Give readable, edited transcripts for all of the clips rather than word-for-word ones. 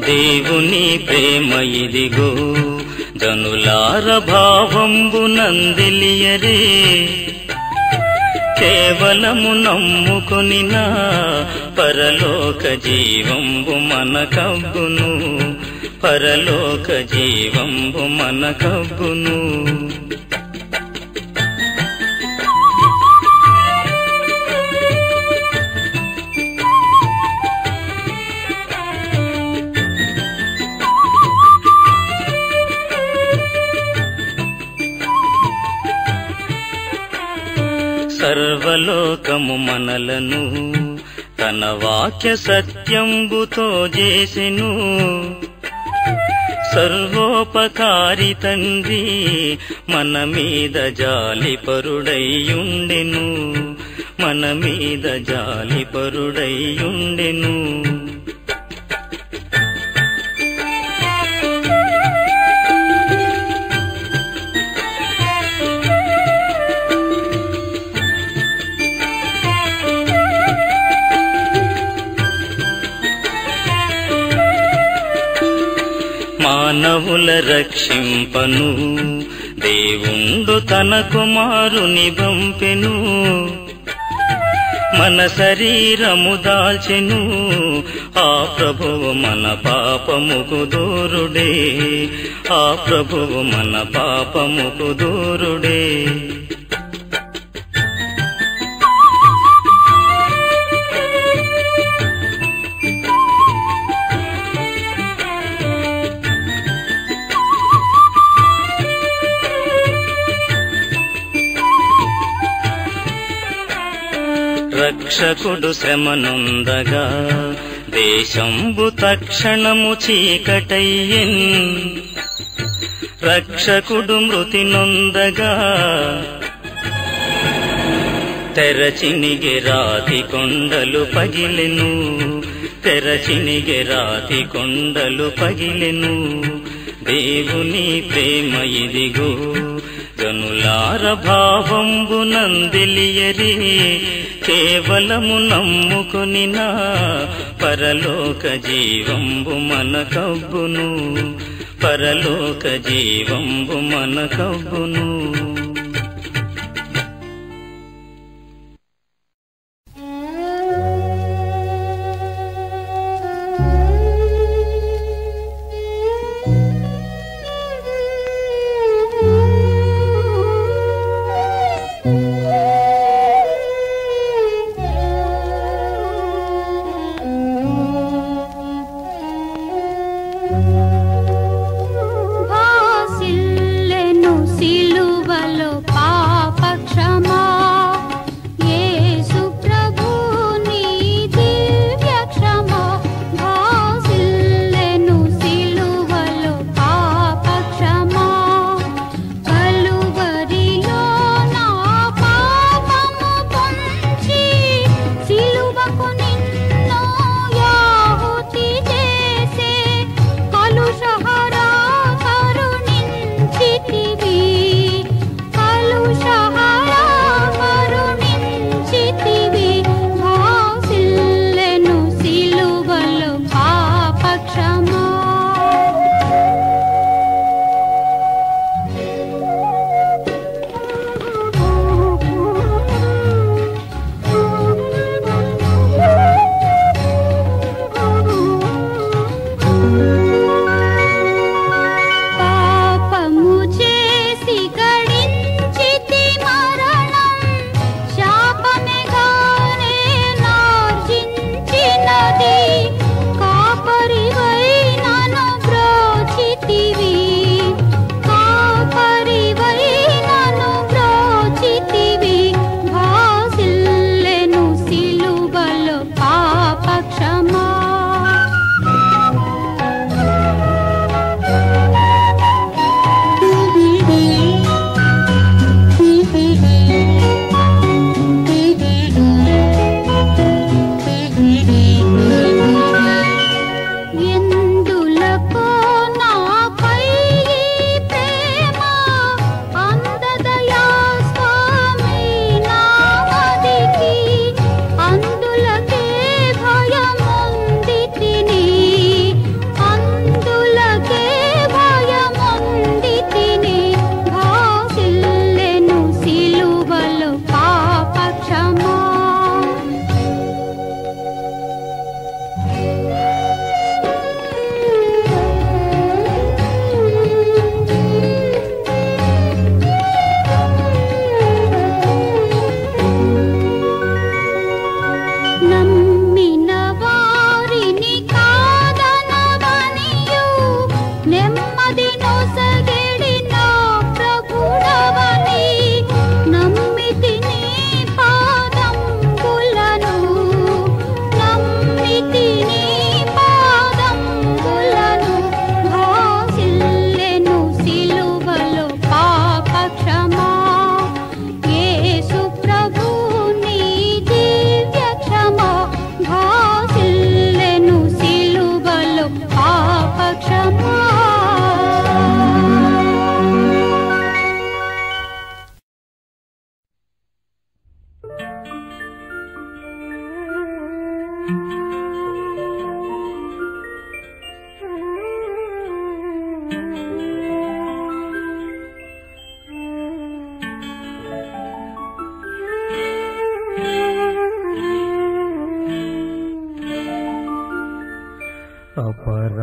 దేవుని ప్రేమ ఇదిగో జనులార భావంబునందెలియరే కేవలము నమ్ముకొనినా పరలోక జీవంబు మనకబ్బును పరలోక జీవంబు మనకబ్బును సర్వలోకము మనలను తన వాక్య సత్యంబుతో చేసెను సర్వోపకారి తండ్రి మన మీద జాలిపరుడైయుండెను మన మీద జాలిపరుడైయుండెను మానవుల రక్షింపను దేవుండు తన కుమారుని పంపెను మన శరీరము దాల్చెను ఆ ప్రభువు మన పాపముకు దూరుడే ఆ ప్రభువు మన పాపముకు దూరుడే రక్షకుడు శ్రమనుందగా దేశంబు తక్షణము చీకటయ్యెన్ రక్షకుడు మృతి నొందగా తెరచినిగె రాతి కొండలు పగిలెను తెరచినిగె రాతి కొండలు పగిలెను దేవుని ప్రేమ ఇదిగో జనులార భావంబునందెలియరే కేవలము నమ్ముకొనినా పరలోక జీవంబు మనకబ్బును పరలోక జీవంబు మనకబ్బును భాసిల్లెను సిలువల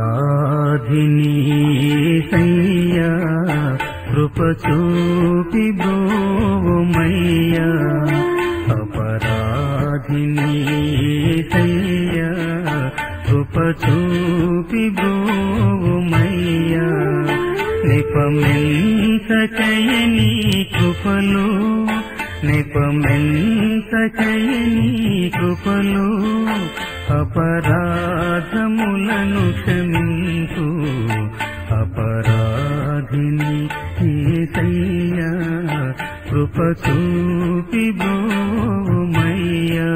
अपराधिनी सैया कृप చూపి బ్రోవమయ్యా अपराधिनी सैया कृप చూపి బ్రోవమయ్యా నిపమెంచకయని కృపలో నిపమెంచకయని కృపలో अपराधमुలను క్షమించు अपराधिని యేసయ్యా కృప చూపి బ్రోవమయ్యా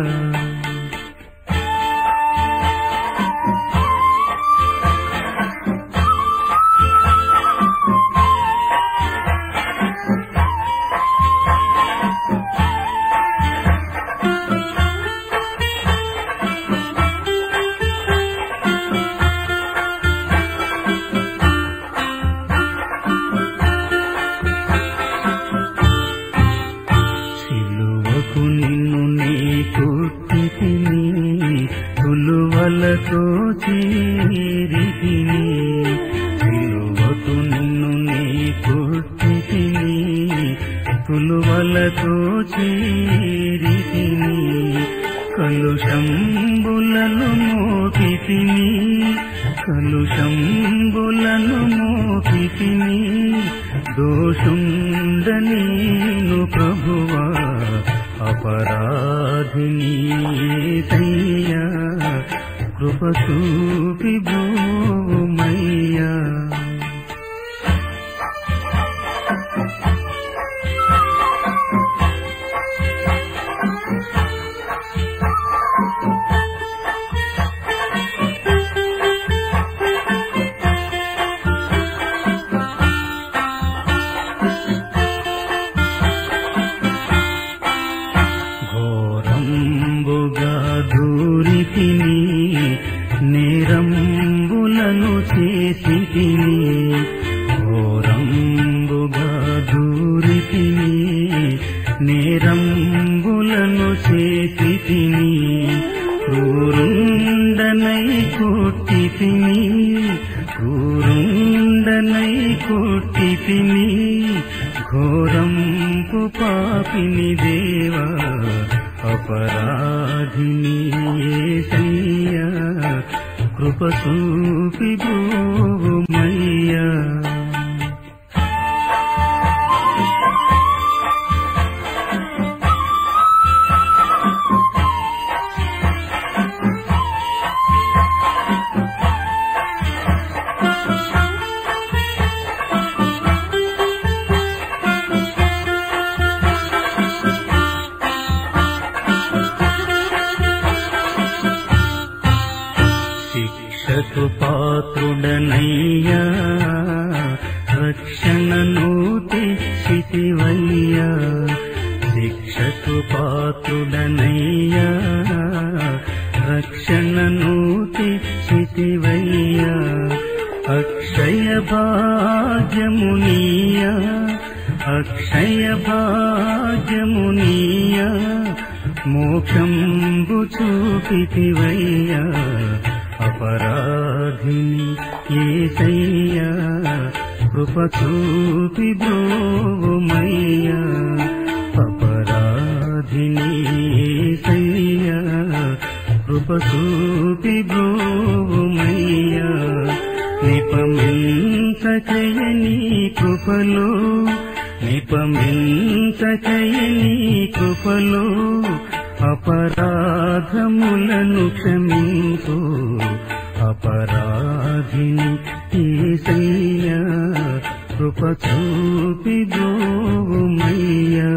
తులువలతో చేరితిని సిలువకు నిన్ను నీ కొట్టితిని తులువలతో చేరితిని కలుషంబులను మోపితిని కలుషంబులను మోపితిని దోషుండనీను ప్రభువా अपराधिनी सैया कृप చూపి బ్రోవమయ్యా నేరంబులను చేసితిని ఘోరంబుగా దూరితిని నేరంబులను చేసితిని క్రూరుండనై కొట్టితిని క్రూరుండనై కొట్టితిని ఘోరంపు పాపిని దేవా अपराधिनी యేసయ్యా కృప చూపి బ్రోవమయ్యా శిక్షకు పాత్రుడనయ్యా రక్షణను తెచ్చితివయ్యా శిక్షకు పాత్రుడనయ్యా రక్షణను తెచ్చితివయ్యా అక్షయ భాగ్యమునియా అక్షయ భాగ్యమునియా మోక్షంబు చూపితివయ్యా अपराधिनी యేసయ్యా కృప చూపి బ్రోవమయ్యా अपराधिनी యేసయ్యా కృప చూపి బ్రోవమయ్యా నిపమించకయని కృపలో నిపమించకయని కృపలో अपराधములను క్షమించు अपराधिनी యేసయ్యా కృప చూపి బ్రోవమయ్యా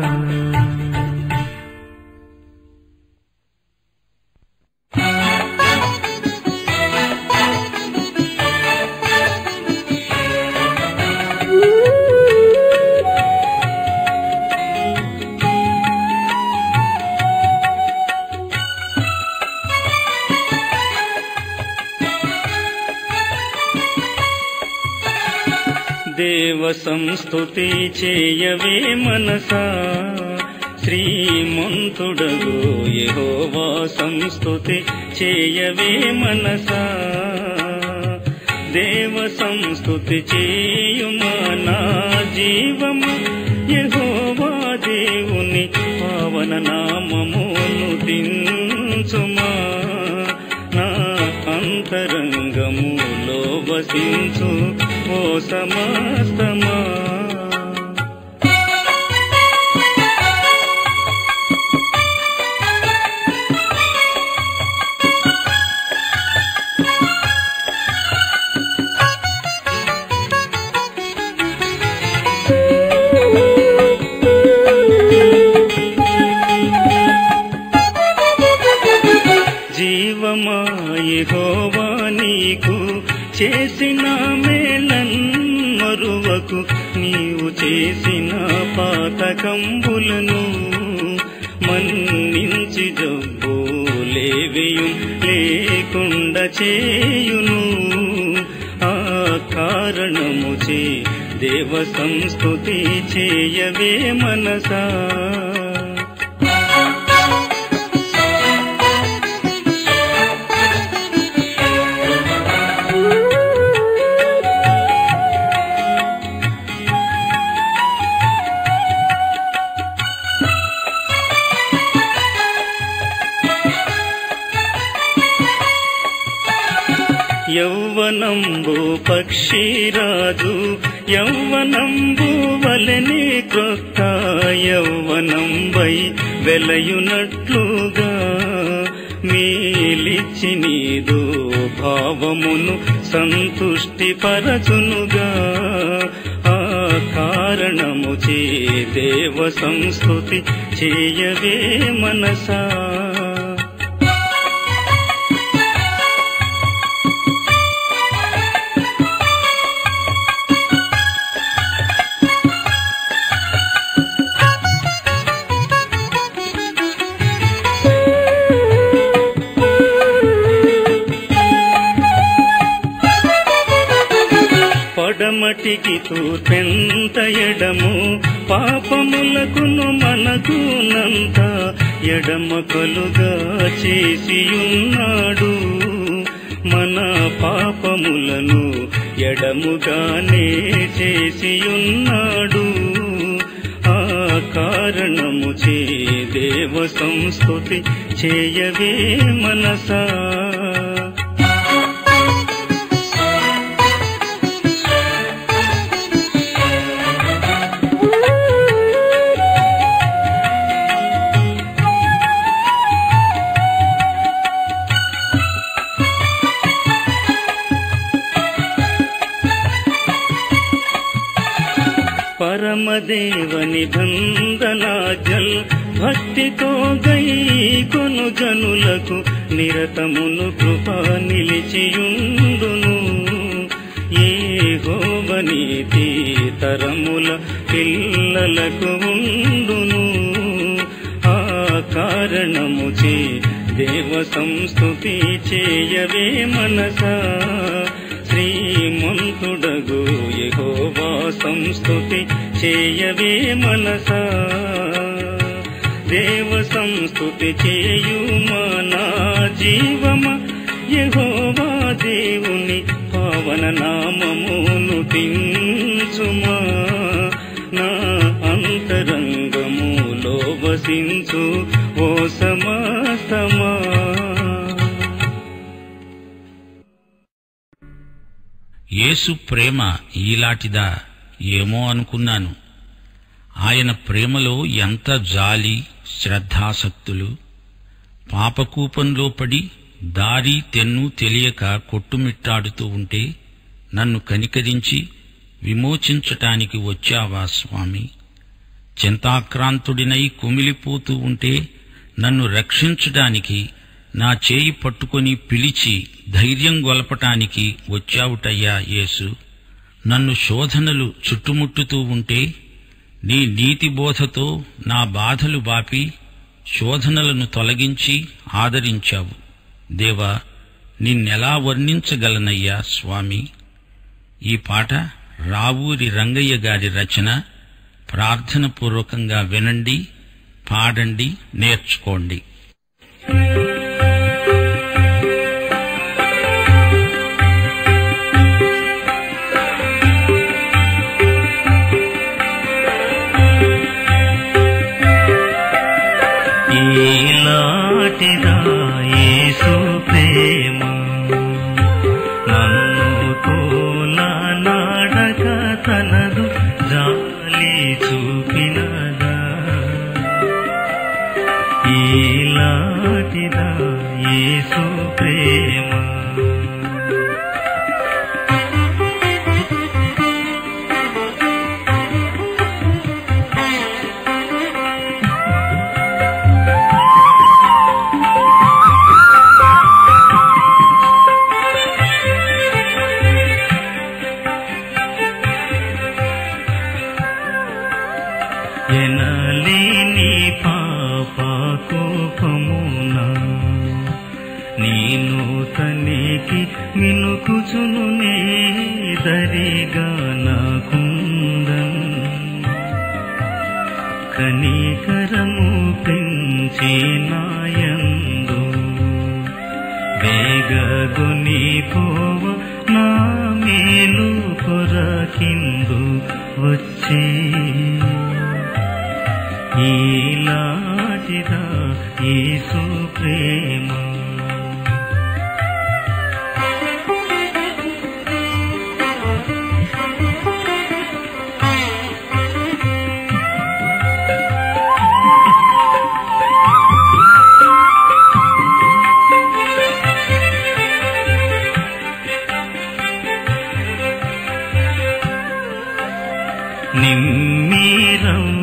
దేవ సంస్తుతి చేయవే మనసా, శ్రీమంతుడగు యెహోవా సంస్తుతి చేయవే మనసా. దేవ సంస్తుతి చేయుమా నా జీవము, యెహోవా దేవుని పావన నామమును దించుమా. నా అంతరంగములో వసించు ఓ సమస్తమా. జీవమా యెహోవా నీకు చేసిన మేలన్మరువకు, నీవు చేసిన పాతకంబులను మన్నించి జబ్బులేవియు లేకుండా చేయును. ఆ కారణముచే దేవ సంస్తుతి చేయవే మనసా. యౌవనంబు పక్షిరాజు యౌవనంబు వలెనే క్రొత్త యౌవనంబై వెలయునట్లుగా, మేలిచ్చి నీదు భావమును సంతుష్టి పరచునుగా. ఆ కారణముచే దేవ సంస్తుతి చేయవే మనసా. పడమటికి తూర్పెంత ఎడము, పాపములకును మనకునంత ఎడమ కలుగా చేసియున్నాడు. మన పాపములను ఎడముగానే చేసియున్నాడు. ఆ కారణముచే దేవ సంస్తుతి చేయవే మనసా. పరమదేవ నిబంధనాజ్ఞల్ భక్తితో గైకొను జనులకు నిరతమును కృప నిలిచియుండును. యెహోవ నీతి తరముల పిల్లలకు ఉండును. ఆ కారణముచే దేవ సంస్తుతి చేయవే మనసా. శ్రీమంతుడగు యెహోవా సంస్తుతి చేయవే మనసా. దేవ సంస్తుతి చేయుమా నా జీవమ, యెహోవా దేవుని పావన నామమును దించుమా. నా అంతరంగములో వసించు ఓ సమస్తమా. యేసు ప్రేమ ఈలాటిదా ఏమో అనుకున్నాను. ఆయన ప్రేమలో ఎంత జాలి, శ్రద్ధాసక్తులు. పాపకూపంలో పడి దారి తెన్ను తెలియక కొట్టుమిట్టాడుతూ ఉంటే నన్ను కనికరించి విమోచించటానికి వచ్చావా స్వామి? చింతాక్రాంతుడినై కుమిలిపోతూ ఉంటే నన్ను రక్షించటానికి నా చేయి పట్టుకొని పిలిచి ధైర్యం గొలపటానికి వచ్చావుటయ్యా యేసు. నన్ను శోధనలు చుట్టుముట్టుతూ ఉంటే నీ నీతి బోధతో నా బాధలు బాపి శోధనలను తొలగించి ఆదరించావు. దేవా, నిన్నెలా వర్ణించగలనయ్యా స్వామి? ఈ పాట రావూరి రంగయ్య గారి రచన. ప్రార్థన పూర్వకంగా వినండి, పాడండి, నేర్చుకోండి. ఈలాటిదా యేసు ప్రేమ, నన్ను తోలనాడక తనదు జాలి చూపినదా. ఈలాటిదా యేసు ప్రేమ. ఎనలేని పాప కోపమునా నేను తనికి మినుకుచును దరిగా నాకుందన్. కనికరము పెంచి నాయందు వేగగొని పోవ నా మేలు కొరకిందు వచ్చి. ఈలాటిదా యేసు ప్రేమ.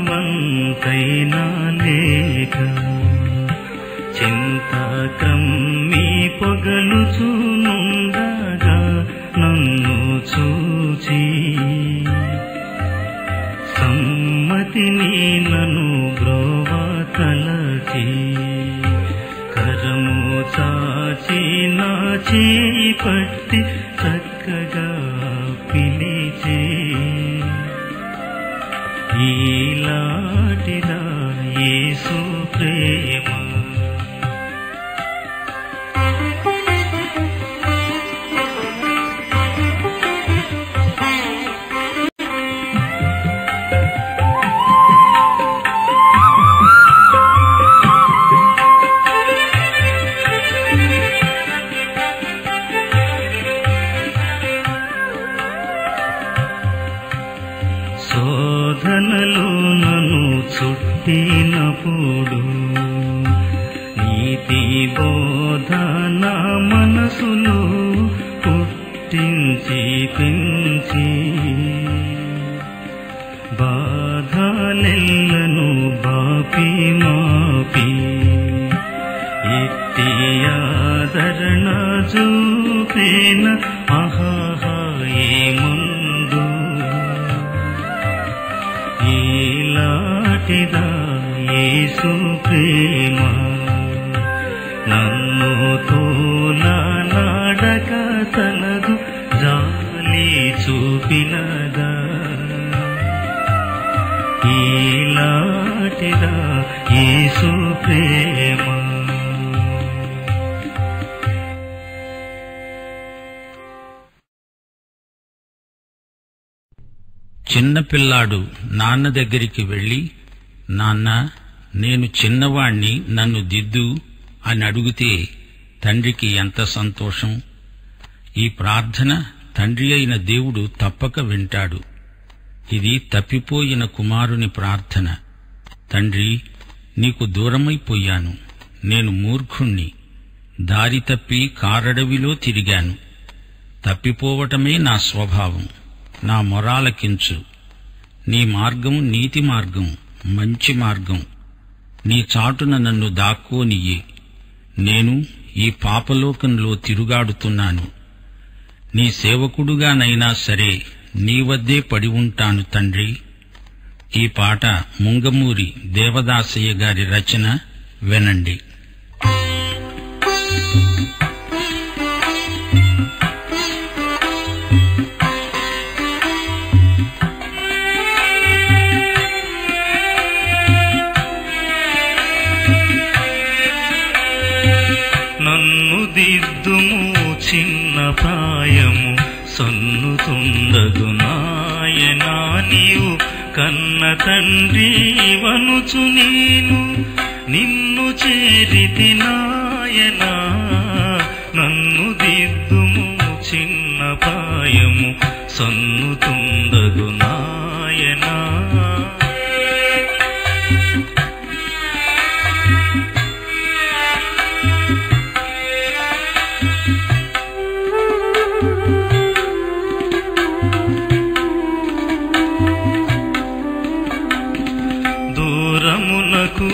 నిమ్మీరవ్వంతైనా లేక చింత క్రమ్మి పొగలుచునుండగా నన్ను చూచి సమ్మతిని నన్ను బ్రోవ తలచి కరము చాచి నా చేయి పట్టి చక్కగా పిలిచే. ఈలాటిదా యేసు ప్రేమ. శోధనలు నన్ను చుట్టినప్పుడు నీతి బోధన మనసులో పుట్టించి పెంచి బాధలెల్లను బాపి మాపి ఇట్టి ఆదరణ చూపేన ఆహా ఏమందు. ఈలాటిదా యేసు ప్రేమ, నన్ను తోలనాడక తనదు జాలి చూపినదా. ఈలాటిదా యేసు ప్రేమ. చిన్నపిల్లాడు నాన్న దగ్గరికి వెళ్లి, నాన్న నేను చిన్నవాణ్ణి, నన్ను దిద్దు అని అడిగితే తండ్రికి ఎంత సంతోషం. ఈ ప్రార్థన తండ్రి అయిన దేవుడు తప్పక వింటాడు. ఇది తప్పిపోయిన కుమారుని ప్రార్థన. తండ్రి, నీకు దూరమైపోయాను, నేను మూర్ఖుణ్ణి, దారి తప్పి కారడవిలో తిరిగాను. తప్పిపోవటమే నా స్వభావం. నా మొరాలకించు. నీ మార్గం నీతి మార్గం, మంచి మార్గం. నీ చాటున నన్ను దాక్కోనియ్యి. నేను ఈ పాపలోకంలో తిరుగాడుతున్నాను. నీ సేవకుడుగానైనా సరే నీ వద్దే పడి ఉంటాను తండ్రి. ఈ పాట ముంగమూరి దేవదాసయ్య గారి రచన. వినండి. ప్రాయము సొన్నుతుండదు నాయనా నీవు కన్న తండ్రి వనుచు నేను నిన్ను చేరితి నాయనా నన్ను దిద్దుము చిన్న ప్రాయము సొన్నుతుండదు నాయనా దూరమునకు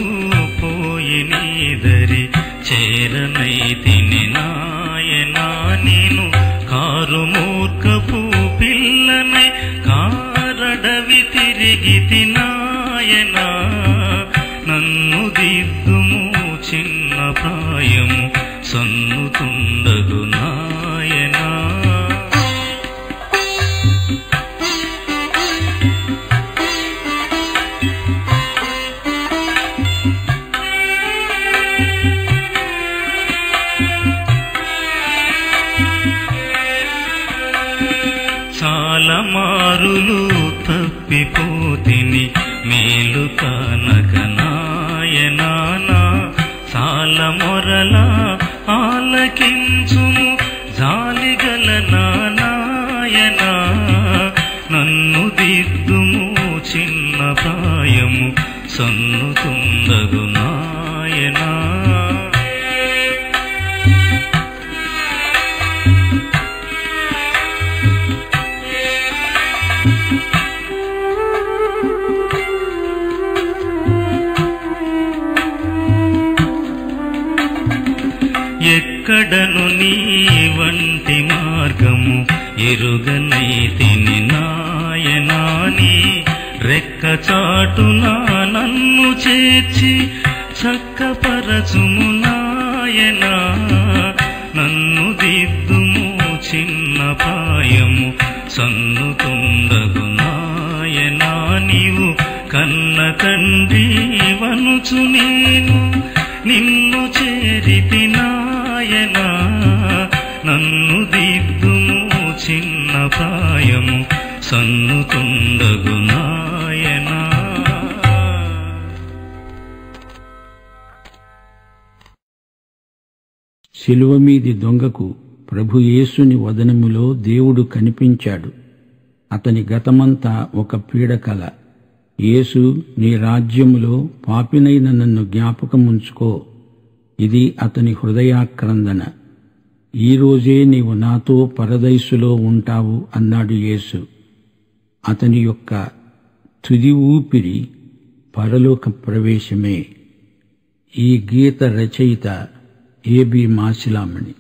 పోయి నీదరి చేరనైతిని నాయనా నేను కారు మూర్ఖపు పిల్లనై కారడవి తిరిగితి నాయనా నన్ను దిద్దుము చిన్న ప్రాయము సన్నుతుండదు నాయనా చాలా మారులు తప్పిపోతిని మేలు కనక నాయనా చాలా మొరలా ఆలకించుము జాలిగల నాయనా నన్ను దిద్దుము చిన్న ప్రాయము సన్నుతుండదు నాయనా ఎక్కడను నీ వంటి మార్గము ఎరుగనైతిని నాయనా నీ రెక్క చాటునా నన్ను చేర్చి చక్కపరచుము నాయనా నన్ను దిద్దుము చిన్న ప్రాయము సన్నుతుండదు నాయనా నీవు కన్న తండ్రి వనుచు నేను నిన్ను చేరితి నాయనా నన్ను దిద్దుము చిన్న ప్రాయము సన్నుతుండగు నాయనా శిలువ మీది దొంగకు ప్రభు యేసుని వదనములో దేవుడు కనిపించాడు. అతని గతమంతా ఒక పీడకల. యేసు, నీ రాజ్యములో పాపినైన నన్ను జ్ఞాపకముంచుకో. ఇది అతని హృదయాక్రందన. ఈరోజే నీవు నాతో పరదైసులో ఉంటావు అన్నాడు యేసు. అతని యొక్క తుది ఊపిరి పరలోక ప్రవేశమే. ఈ గీత రచయిత ఏబి మాసిలామణి.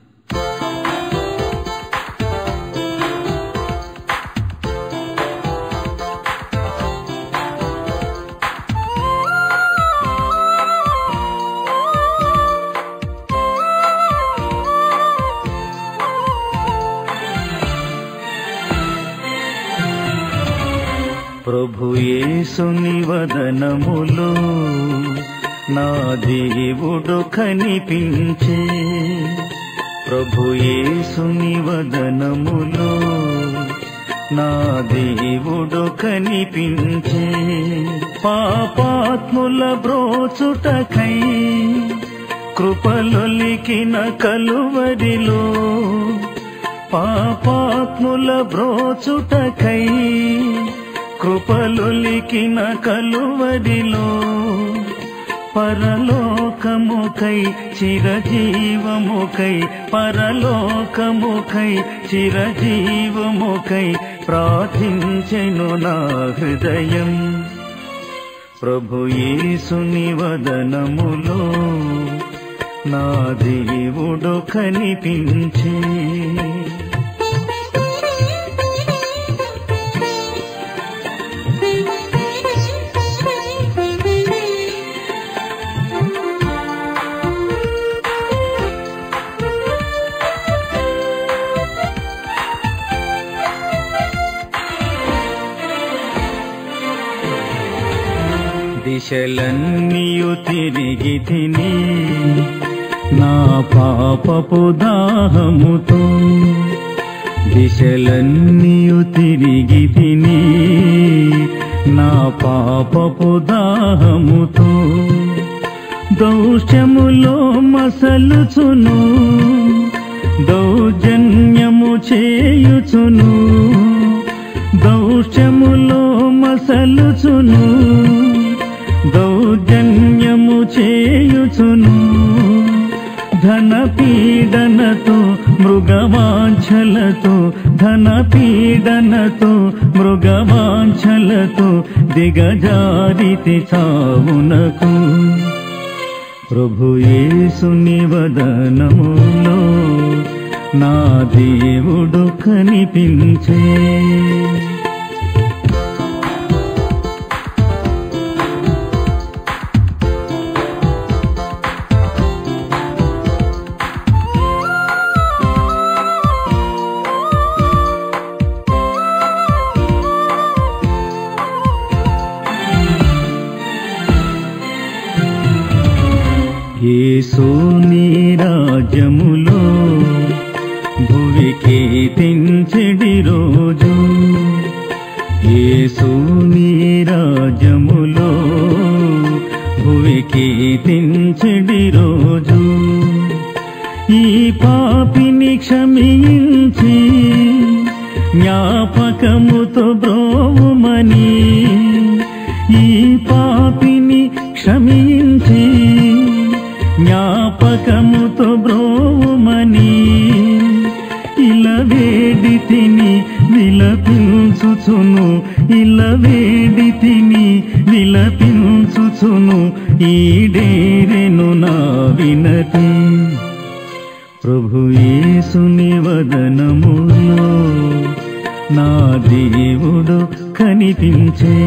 ప్రభు యేసుని వదనములో నా దేవుడు కనిపించే. ప్రభు యేసుని వదనములో నా దేవుడు కనిపించే. పాపాత్ముల బ్రోచుటకై కృపలొలికిన కలువరిలో, పాపాత్ముల బ్రోచుటకై కృపలొలికిన కలువరిలో, పరలోకముకై చిరజీవముకై, పరలోకముకై చిరజీవముకై ప్రార్థించెను నా హృదయం. ప్రభు యేసుని వదనములో నా దేవుడు కనిపించే. దిశలన్నీయు తిరిగి తిని నా పాపపు దాహముతో, దిశలన్నీయు తిరిగి తిని నా పాపపు దాహముతో దౌష్ట్యములో మసలుచును దౌర్జన్యము చేయుచును దౌష్ట్యములో మసలుచును దౌర్జన్యము చేయుచును ధన పీడనతో మృగవాంఛలతో ధన పీడనతో మృగవాంఛలతో దిగజారితి చావునకు ప్రభు యేసుని వదనములో నా దేవుడు కనిపించే యేసు నీ రాజ్యములో భువికి తెంచెడి రోజు యేసు నీ రాజ్యములో భువికి తెంచెడి రోజు ఈ పాపిని క్షమించి జ్ఞాపకముతో బ్రోవుమని ఈ పాపిని క్షమించి జ్ఞాపకముతో బ్రోవుమని ఇలా వేడి తిని విలపించుచును ఇలా వేడి తిని విలపించుచును ఈడేరెను నా వినతి ప్రభు యేసుని వదనములో నా దేవుడు కనిపించే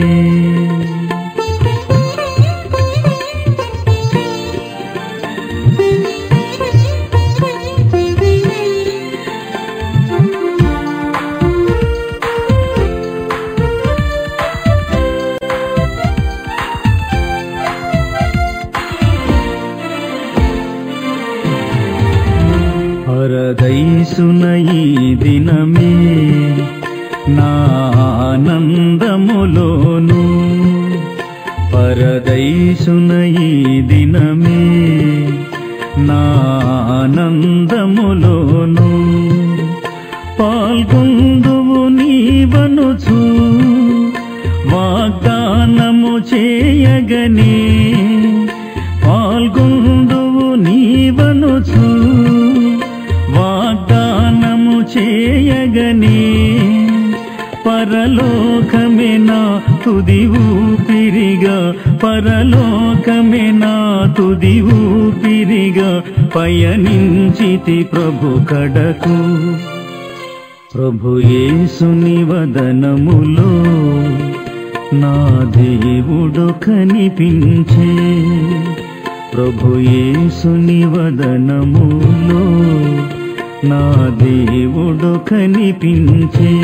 పరదైసున ఈ దినమే నా ఆనందములోను పరదైసున ఈ దినమే నా ఆనందములోను పాల్గొందువు నీవనుచు వాగ్దానము చేయగనే పాల్గొందువు నీవనుచు వాగ్దానము చేయగనే పరలోకమే నా తుది ఊపిరిగా పరలోకమే నా తుది ఊపిరిగా పయనించితి ప్రభు కడకు ప్రభు యేసుని వదనములో నా దేవుడు కనిపించే ప్రభు యేసుని వదనములో నా దేవుడు కనిపించే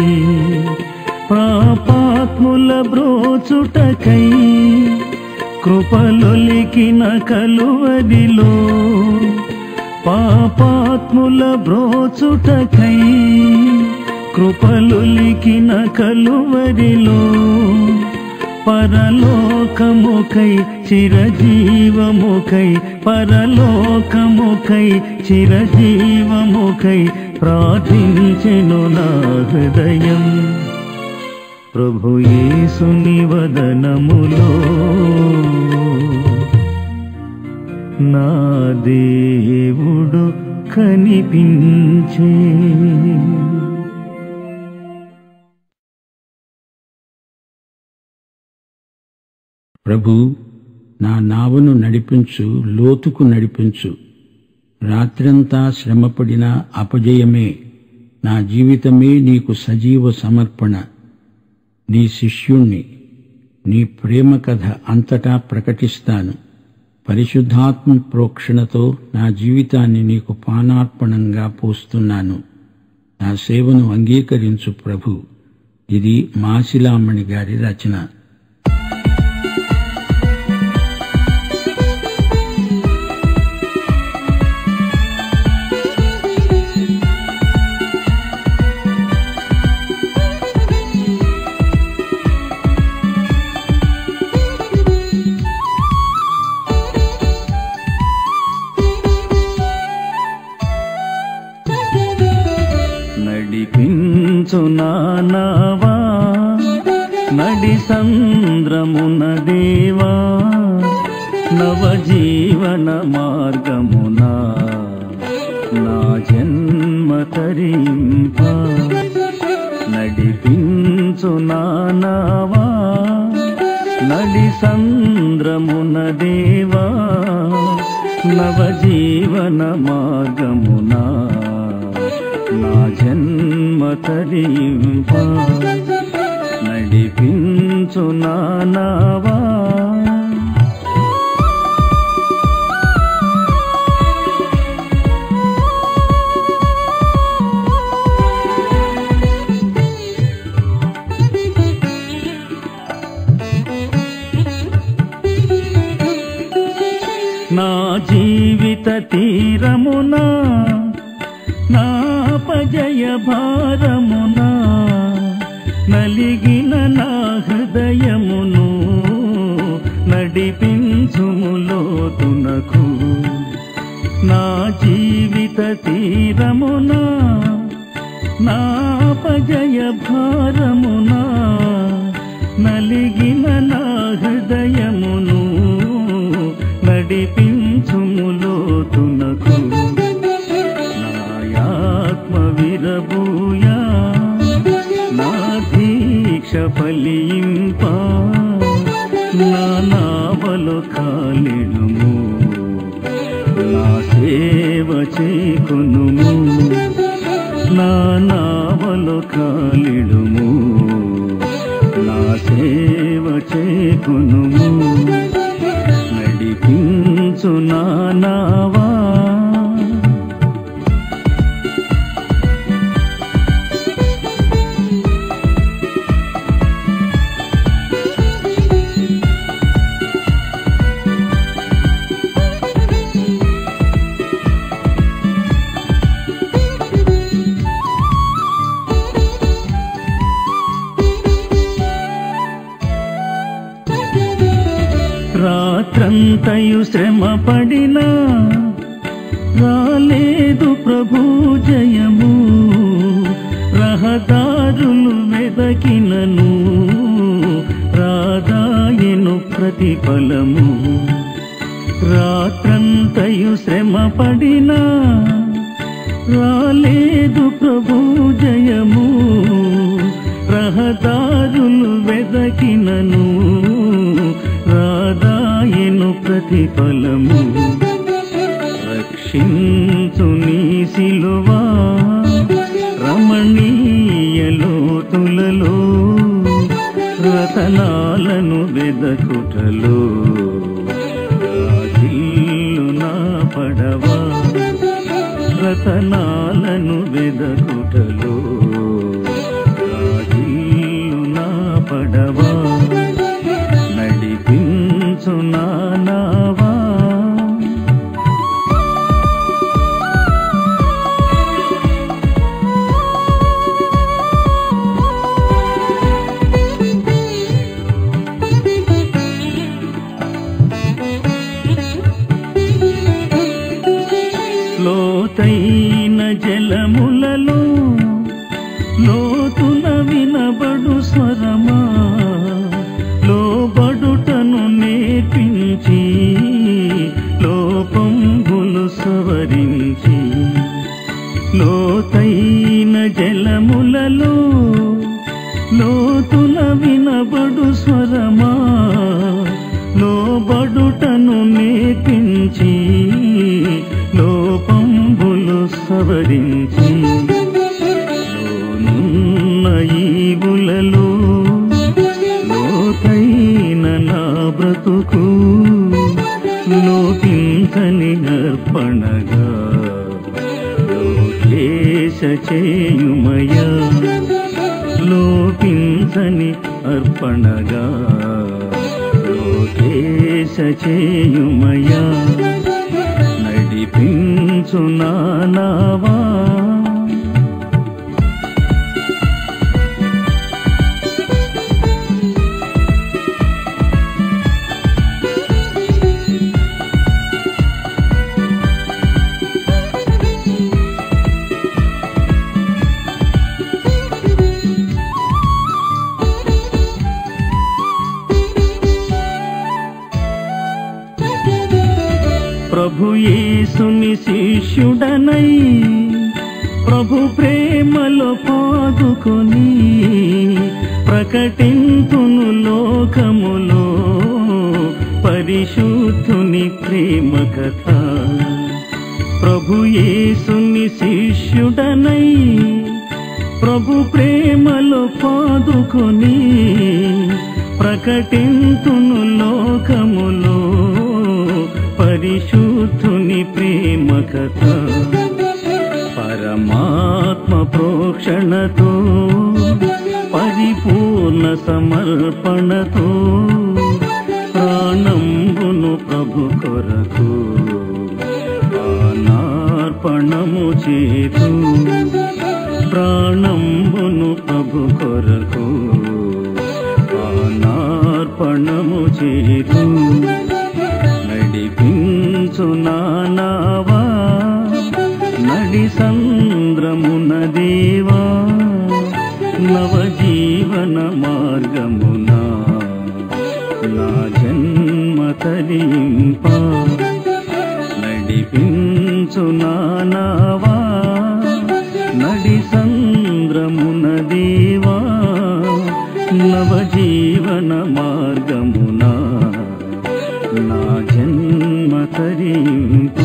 పాపాత్ముల బ్రోచుటకై కృపలొలికిన కలువరిలో పాపాత్ముల బ్రోచుటకై కృపలొలికిన కలువరిలో పరలోకముకై చిరజీవముకై పరలోకముకై చిరజీవముకై ప్రార్థించెను నా హృదయం ప్రభు యేసుని వదనములో నా దేవుడు కనిపించే ప్రభు నా నావను నడిపించు లోతుకు నడిపించు రాత్రంతా శ్రమపడిన అపజయమే నా జీవితమే నీకు సజీవ సమర్పణ నీ శిష్యుణ్ణి నీ ప్రేమ కథ అంతటా ప్రకటిస్తాను పరిశుద్ధాత్మ ప్రోక్షణతో నా జీవితాన్ని నీకు పానార్పణంగా పోస్తున్నాను నా సేవను అంగీకరించు ప్రభు ఇది మాసిలామణి గారి రచన నడిపించు నావా నడి సంద్రమున దేవా నవజీవన మార్గమున నా జన్మ తరింప నడిపించు నావా నడి సంద్రమున దేవా నవజీవన మార్గమున నా జన్మ తరింప నడిపించు నావా నా జీవిత తీరమున నాపజయ భారమున నలిగిన నా హృదయమును నడిపించుము లోతునకు నా జీవిత తీరమున నాపజయ భారమున నలిగిన నా హృదయమును నడిపించుము లోతునకు నాయాత్మ విరబూయా నా దీక్ష ఫలింప నా నావలో కాలిడుము నా సేవ చేకొనుము నా నావలో కాలిడుము నా సేవ చేకొనుము నడిపించు నావా రాత్రంతయు శ్రమ పడినా రాలేదు ప్రభు జయము రహదారులు వెదకినను రాదాయను ప్రతిఫలము రాత్రంతయు శ్రమ పడినా రాలేదు ప్రభు జయము రహదారులు వెదకినను రాదాయను ప్రతిఫలము రక్షించు నీ సిలువా రమణీయ లోతులలో రతనాలను వెదకుటలో రాజిల్లు నా పడవా రతనాలను వెదకుటలో రాజిల్లు నా పడవా నడిపించు నావా లోతైన జలములలో లోతున వినబడు స్వరమా లోబడుటను నేర్పించి లోపంబులు సవరించి లోతైన జలములలో లోతున వినబడు స్వరమా లోబడుటను నేర్పించి లోపంబులు సవరించి లోనున్న ఈవులలో లోతైన నా బ్రతుకు లోపించని అర్పణగా లోకేశ చేయుమయా లోపించని అర్పణగా లోకేశ చేయుమయా నడిపించు నావా ప్రభు యేసుని శిష్యుడనై ప్రభు ప్రేమలో పాదుకొని ప్రకటింతును లోకములో పరిశుద్ధుని ప్రేమ కథ. ప్రభు యేసుని శిష్యుడనై ప్రభు ప్రేమలో పాదుకొని ప్రకటింతును లోకములో పరిశుద్ధుని ప్రేమ కథ. పరమాత్మ ప్రోక్షణతో పరిపూర్ణ సమర్పణతో ప్రాణంబును ప్రభు కొరకు ప్రాణార్పణము చేతు. ప్రాణంబును ప్రభు కొరకు ప్రాణార్పణము చేతు. నడిపించు నానావా నడి సంద్రమున దేవా నవజీవన మార్గమున నా జన్మ తరింప. నడిపించు నానావా నడి సంద్రమున దేవా నవజీవన మార్గమున నా జన్మ తరింప.